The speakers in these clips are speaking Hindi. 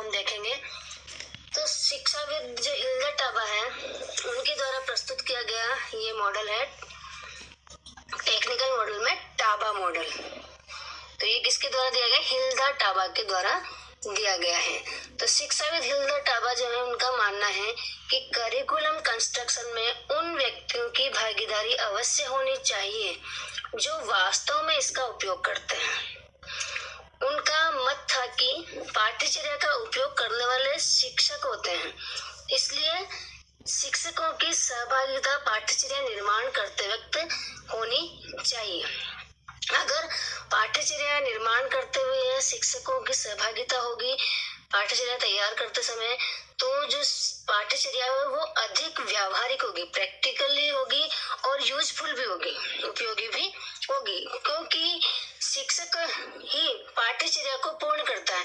हम देखेंगे। तो शिक्षाविद जो हिल्दा टाबा है उनके द्वारा प्रस्तुत किया गया ये मॉडल है टेक्निकल मॉडल में टाबा मॉडल। तो ये किसके द्वारा दिया गया? हिल्दा टाबा के द्वारा दिया गया है। तो शिक्षाविद हिल्दा टाबा जो है उनका मानना है कि करिकुलम कंस्ट्रक्शन में उन व्यक्तियों की भागीदारी अवश्य होनी चाहिए जो वास्तव में इसका उपयोग करते हैं। उनका मत था कि पाठ्यचर्या का उपयोग करने वाले शिक्षक होते हैं, इसलिए शिक्षकों की सहभागिता पाठ्यचर्या निर्माण करते वक्त होनी चाहिए। अगर पाठ्यचर्या निर्माण करते हुए शिक्षकों की सहभागिता होगी पाठ्यचर्या तैयार करते समय, तो जो पाठ्यचर्या है वो अधिक व्यावहारिक होगी, प्रैक्टिकली होगी और यूजफुल भी होगी, उपयोगी भी होगी, क्योंकि शिक्षक ही पाठ्यचर्या को पूर्ण करता है।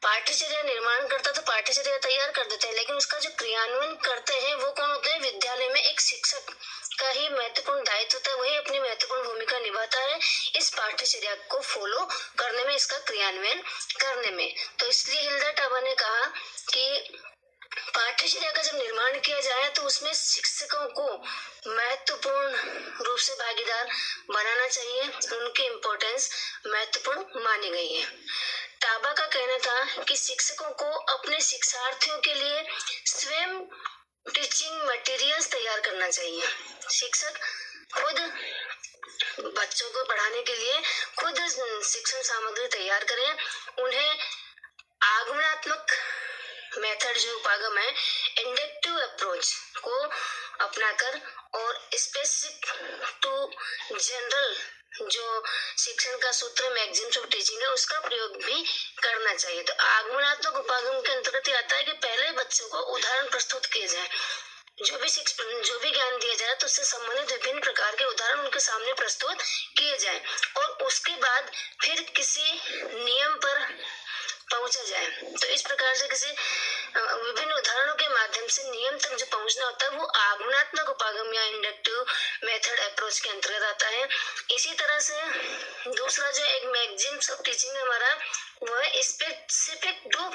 पाठ्यचर्या निर्माण करता तो पाठ्यचर्या तैयार कर देते हैं, लेकिन उसका जो क्रियान्वयन करते हैं वो कौन होते हैं? विद्यालय में एक शिक्षक का ही महत्वपूर्ण दायित्व होता है, वही अपनी महत्वपूर्ण भूमिका निभाता है इस पाठ्यचर्या को फॉलो करने में, इसका क्रियान्वयन करने में। तो इसलिए हिल्दा टाबा ने कहा कि पाठ्यचर्या का जब निर्माण किया जाए तो उसमें शिक्षकों को महत्वपूर्ण रूप से भागीदार बनाना चाहिए, उनकी इम्पोर्टेंस महत्वपूर्ण मानी गई है। टाबा का कहना था कि शिक्षकों को अपने शिक्षार्थियों के लिए स्वयं टीचिंग मटेरियल्स तैयार करना चाहिए। शिक्षक खुद बच्चों को पढ़ाने के लिए खुद शिक्षण सामग्री तैयार करें, उन्हें आगमनात्मक मेथड जो उपागम है इंडक्टिव अप्रोच को अपनाकर और स्पेसिफिक टू जनरल जो शिक्षण का सूत्र मैगजीम्स ऑफ टीचिंग है उसका प्रयोग भी करना चाहिए। तो आगमनात्मक उपागम के अंतर्गत आता है कि पहले बच्चों को उदाहरण प्रस्तुत किए जाए, जो भी ज्ञान दिया जाए तो उससे संबंधित विभिन्न प्रकार के उदाहरण उनके सामने प्रस्तुत किए जाए और उसके बाद फिर किसी नियम पर पहुंचा जाए। तो इस प्रकार से किसी विभिन्न उदाहरणों के माध्यम से नियम तक जो पहुंचना होता है वो आगमनात्मक उपागम या इंडक्टिव मेथड अप्रोच के अंतर्गत आता है। इसी तरह से दूसरा जो एक मैगजीम्स ऑफ टीचिंग हमारा वो है स्पेसिफिक टू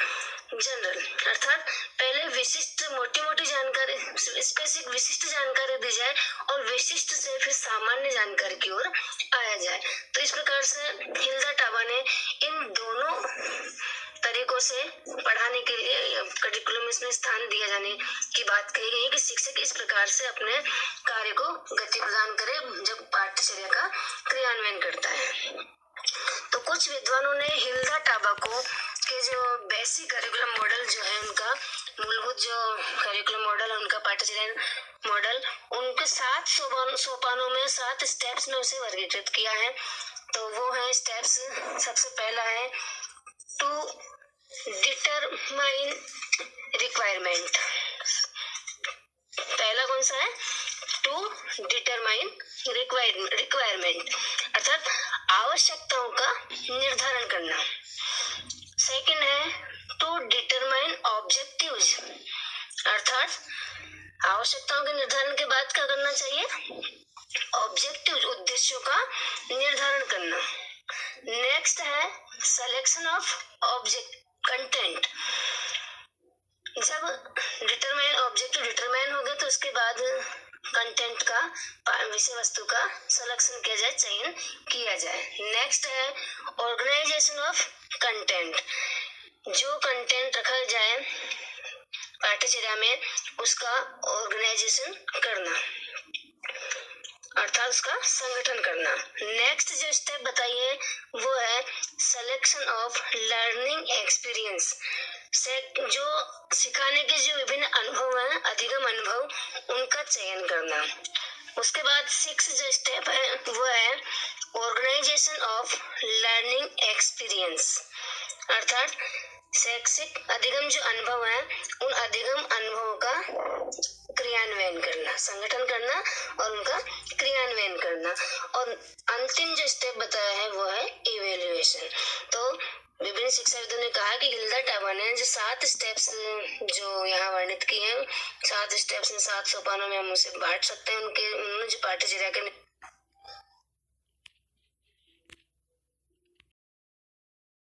जनरल, अर्थात पहले विशिष्ट मोटी जानकारी, स्पेसिफिक विशिष्ट जानकारी दी जाए और विशिष्ट से फिर सामान्य जानकारी की ओर आया जाए। तो इस प्रकार से हिल्दा टाबा ने इन दोनों तरीकों से पढ़ाने के लिए करिकुलम में स्थान दिया जाने की बात कही गई है कि शिक्षक इस प्रकार से अपने कार्य को गति प्रदान करे जब पाठ्यचर्या का क्रियान्वयन करता है। तो कुछ विद्वानों ने हिल्दा टाबा को के जो बेसिक करिकुलम मॉडल जो है उनका मूलभूत जो करिकुलम मॉडल है उनका पाठ्यचर्या मॉडल उनके 7 सोपानों में 7 स्टेप्स में उसे वर्गीकृत किया है। तो वो है स्टेप्स, सबसे पहला है टू डिटरमाइन रिक्वायरमेंट। पहला कौन सा है? टू डिटरमाइन रिक्वायरमेंट अर्थात आवश्यकताओं का निर्धारण करना। सेकंड है टू डिटरमाइन ऑब्जेक्टिव्स अर्थात आवश्यकताओं के निर्धारण के बाद क्या करना चाहिए? ऑब्जेक्टिव उद्देश्यों का निर्धारण करना। नेक्स्ट है सिलेक्शन ऑफ ऑब्जेक्ट कंटेंट। जब डिटरमाइन ऑब्जेक्टिव डिटरमाइन हो गए तो उसके बाद कंटेंट का विषय वस्तु का सिलेक्शन किया जाए, चयन किया जाए। नेक्स्ट है ऑर्गेनाइजेशन ऑफ कंटेंट। जो कंटेंट रखा जाए पाठ्यचर्या में उसका ऑर्गेनाइजेशन करना अर्थात उसका संगठन करना। नेक्स्ट जो स्टेप बताइए वो है सिलेक्शन ऑफ लर्निंग एक्सपीरियंस। जो सिखाने के जो विभिन्न अनुभव हैं, अधिगम अनुभव, उनका चयन करना। उसके बाद 6 जो स्टेप है वो है ऑर्गेनाइजेशन ऑफ लर्निंग एक्सपीरियंस अर्थात शैक्षिक अधिगम जो अनुभव है उन अधिगम अनुभवों का क्रियान्वयन करना, संगठन करना और उनका क्रियान्वयन करना। और अंतिम जो स्टेप बताया है वो है इवेल्युएशन। तो विभिन्न शिक्षाविदों ने कहा कि हिल्दा टाबा ने जो 7 स्टेप्स जो यहाँ वर्णित किए हैं, 7 स्टेप्स 7 सोपानों में हम उसे बांट सकते हैं। उन्होंने जो पाठ्यचर्या के